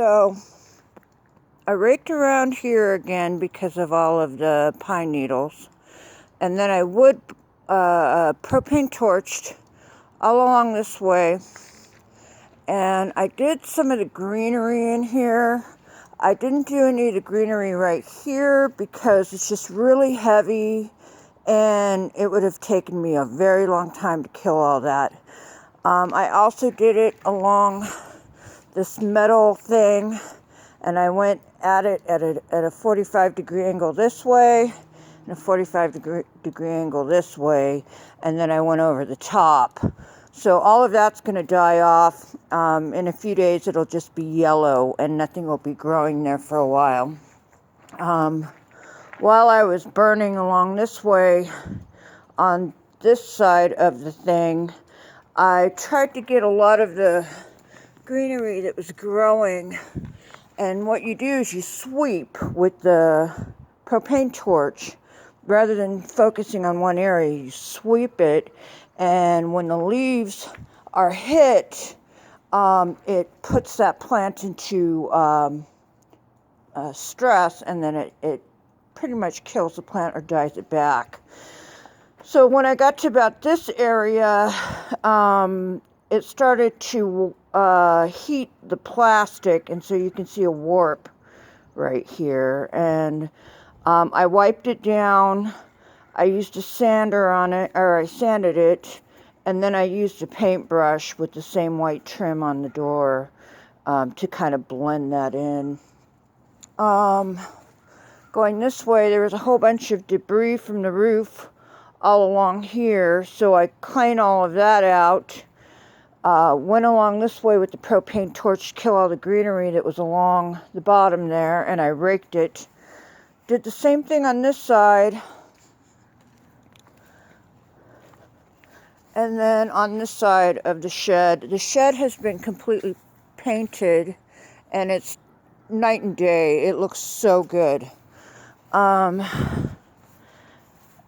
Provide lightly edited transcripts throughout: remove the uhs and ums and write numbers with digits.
So I raked around here again because of all of the pine needles. And then I wood propane torched all along this way. And I did some of the greenery in here. I didn't do any of the greenery right here because it's just really heavy and it would have taken me a very long time to kill all that. I also did it along this metal thing, and I went at it at a 45-degree angle this way and a 45-degree angle this way, and then I went over the top. So all of that's going to die off. In a few days it'll just be yellow and nothing will be growing there for a while. While I was burning along this way on this side of the thing, I tried to get a lot of the greenery that was growing, and what you do is you sweep with the propane torch rather than focusing on one area. You sweep it, and when the leaves are hit, it puts that plant into stress, and then it pretty much kills the plant or dies it back. So when I got to about this area, it started to heat the plastic, and so you can see a warp right here. And I wiped it down. I used a sander on it, or I sanded it, and then I used a paintbrush with the same white trim on the door to kind of blend that in. Going this way, there was a whole bunch of debris from the roof all along here, so I cleaned all of that out. Went along this way with the propane torch to kill all the greenery that was along the bottom there, and I raked it. Did the same thing on this side. And then on this side of the shed has been completely painted, and it's night and day. It looks so good.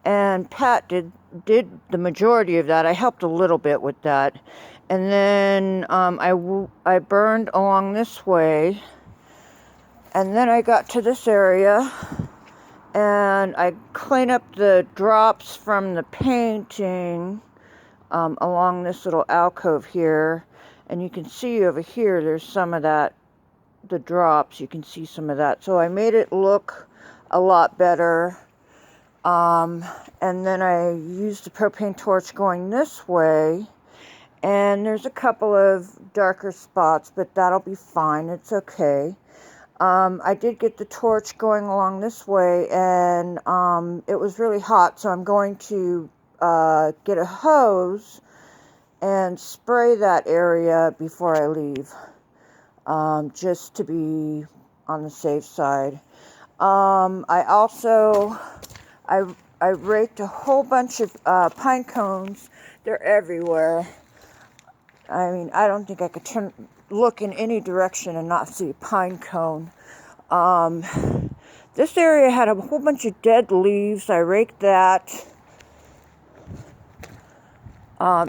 And Pat did the majority of that. I helped a little bit with that. And then I burned along this way. And then I got to this area, and I cleaned up the drops from the painting along this little alcove here. And you can see over here, there's some of that, the drops. You can see some of that. So I made it look a lot better. And then I used the propane torch going this way, and there's a couple of darker spots, but that'll be fine. It's okay. I did get the torch going along this way, and it was really hot, so I'm going to get a hose and spray that area before I leave, just to be on the safe side. I raked a whole bunch of pine cones. They're everywhere. I mean, I don't think I could look in any direction and not see a pine cone. This area had a whole bunch of dead leaves. I raked that.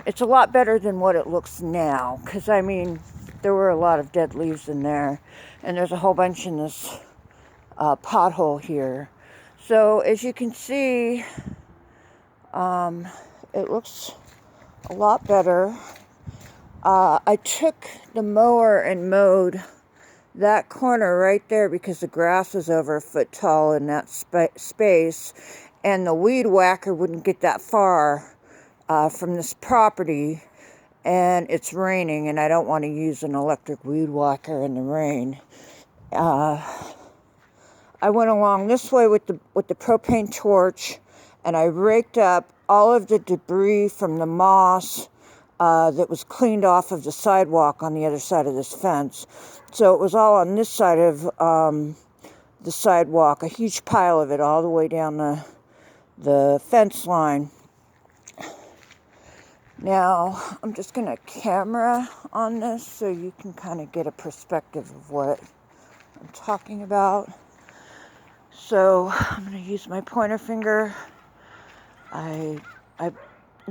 It's a lot better than what it looks now, because, I mean, there were a lot of dead leaves in there, and there's a whole bunch in this pothole here. So as you can see, it looks a lot better. I took the mower and mowed that corner right there because the grass was over a foot tall in that space, and the weed whacker wouldn't get that far from this property, and it's raining, and I don't want to use an electric weed whacker in the rain. I went along this way with the propane torch, and I raked up all of the debris from the moss that was cleaned off of the sidewalk on the other side of this fence. So it was all on this side of the sidewalk, a huge pile of it all the way down the fence line. Now, I'm just going to camera on this so you can kind of get a perspective of what I'm talking about. So I'm going to use my pointer finger. You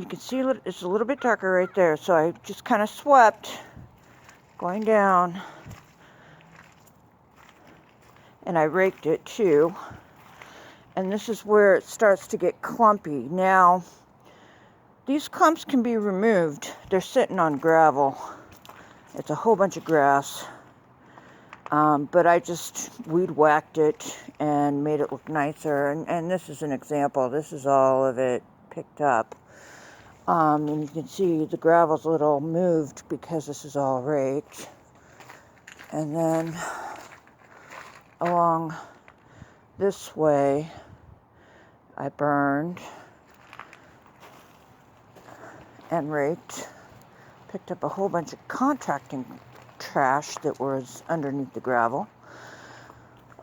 can see it's a little bit darker right there. So I just kind of swept going down and I raked it too. And this is where it starts to get clumpy. Now, these clumps can be removed. They're sitting on gravel. It's a whole bunch of grass. But I just weed whacked it and made it look nicer. And this is an example. This is all of it picked up. And you can see the gravel's a little moved because this is all raked. And then along this way, I burned and raked. Picked up a whole bunch of contracting trash that was underneath the gravel.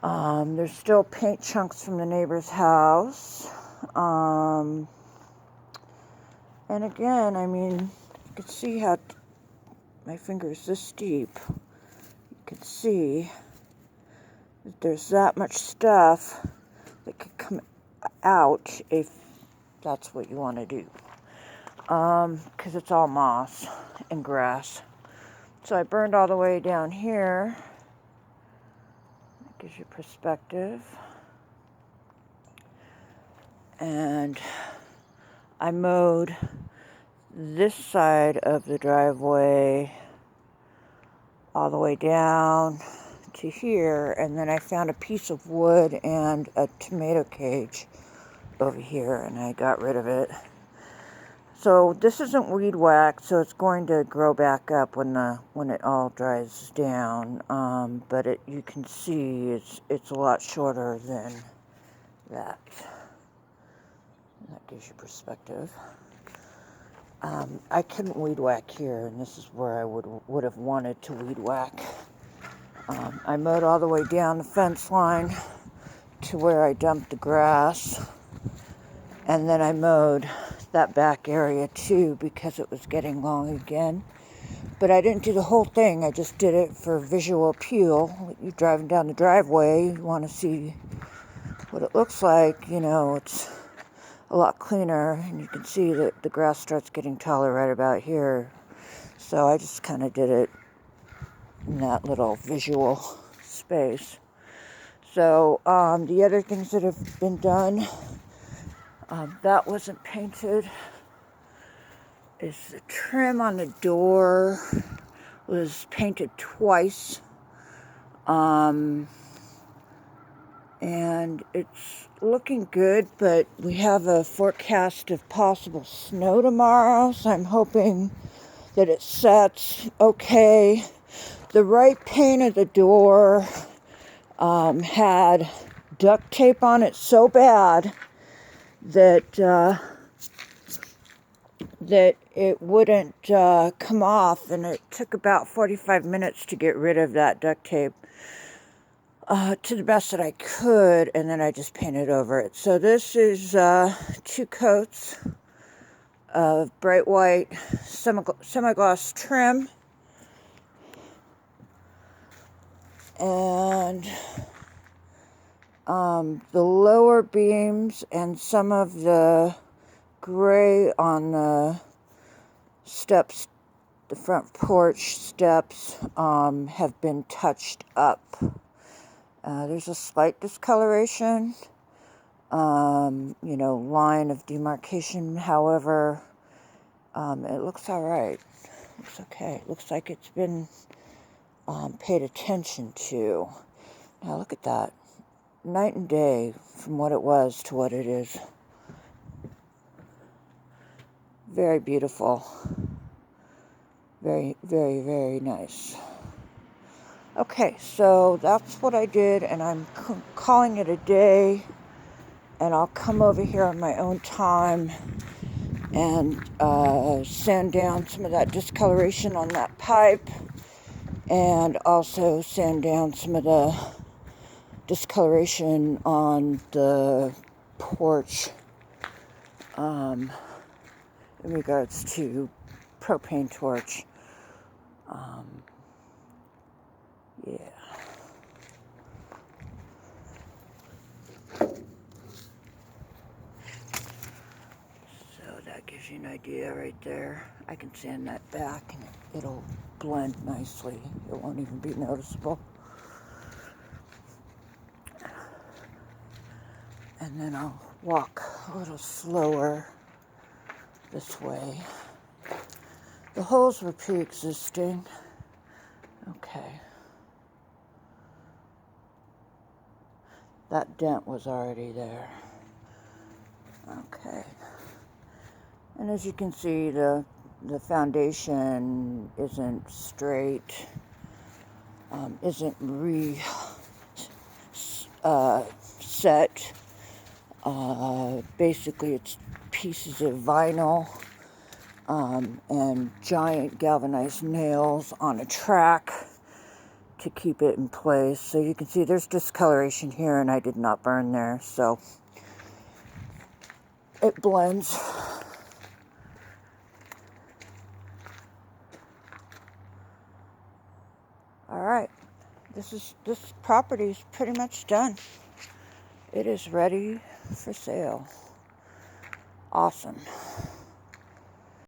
There's still paint chunks from the neighbor's house. And again, I mean, you can see how my finger is this deep. You can see that there's that much stuff that could come out if that's what you want to do. Because it's all moss and grass. So I burned all the way down here. That gives you perspective. And I mowed this side of the driveway all the way down to here, and then I found a piece of wood and a tomato cage over here, and I got rid of it. So this isn't weed whacked, so it's going to grow back up when it all dries down. But you can see it's a lot shorter than that. And that gives you perspective. I couldn't weed whack here, and this is where I would have wanted to weed whack. I mowed all the way down the fence line to where I dumped the grass, and then I mowed that back area too because it was getting long again. But I didn't do the whole thing. I just did it for visual appeal. You're driving down the driveway, you want to see what it looks like. You know, it's a lot cleaner, and you can see that the grass starts getting taller right about here. So I just kind of did it in that little visual space. So the other things that have been done, that wasn't painted, is the trim on the door was painted twice. And it's looking good, but we have a forecast of possible snow tomorrow, so I'm hoping that it sets okay. The right pane of the door had duct tape on it so bad that it wouldn't come off, and it took about 45 minutes to get rid of that duct tape. To the best that I could, and then I just painted over it. So this is 2 coats of bright white semi-gloss trim, and the lower beams and some of the gray on the steps, the front porch steps, have been touched up. There's a slight discoloration, line of demarcation. However, it looks all right. Looks okay. Looks like it's been paid attention to. Now look at that. Night and day from what it was to what it is. Very beautiful. Very, very, very nice. Okay, so that's what I did, and I'm calling it a day, and I'll come over here on my own time and sand down some of that discoloration on that pipe, and also sand down some of the discoloration on the porch in regards to propane torch. Yeah. So that gives you an idea right there. I can sand that back and it'll blend nicely. It won't even be noticeable. And then I'll walk a little slower this way. The holes were pre-existing. Okay. That dent was already there. Okay. And as you can see, the foundation isn't straight, isn't set. Basically, it's pieces of vinyl and giant galvanized nails on a track to keep it in place. So you can see there's discoloration here, and I did not burn there, so it blends. All right, this property is pretty much done. It is ready for sale. Awesome.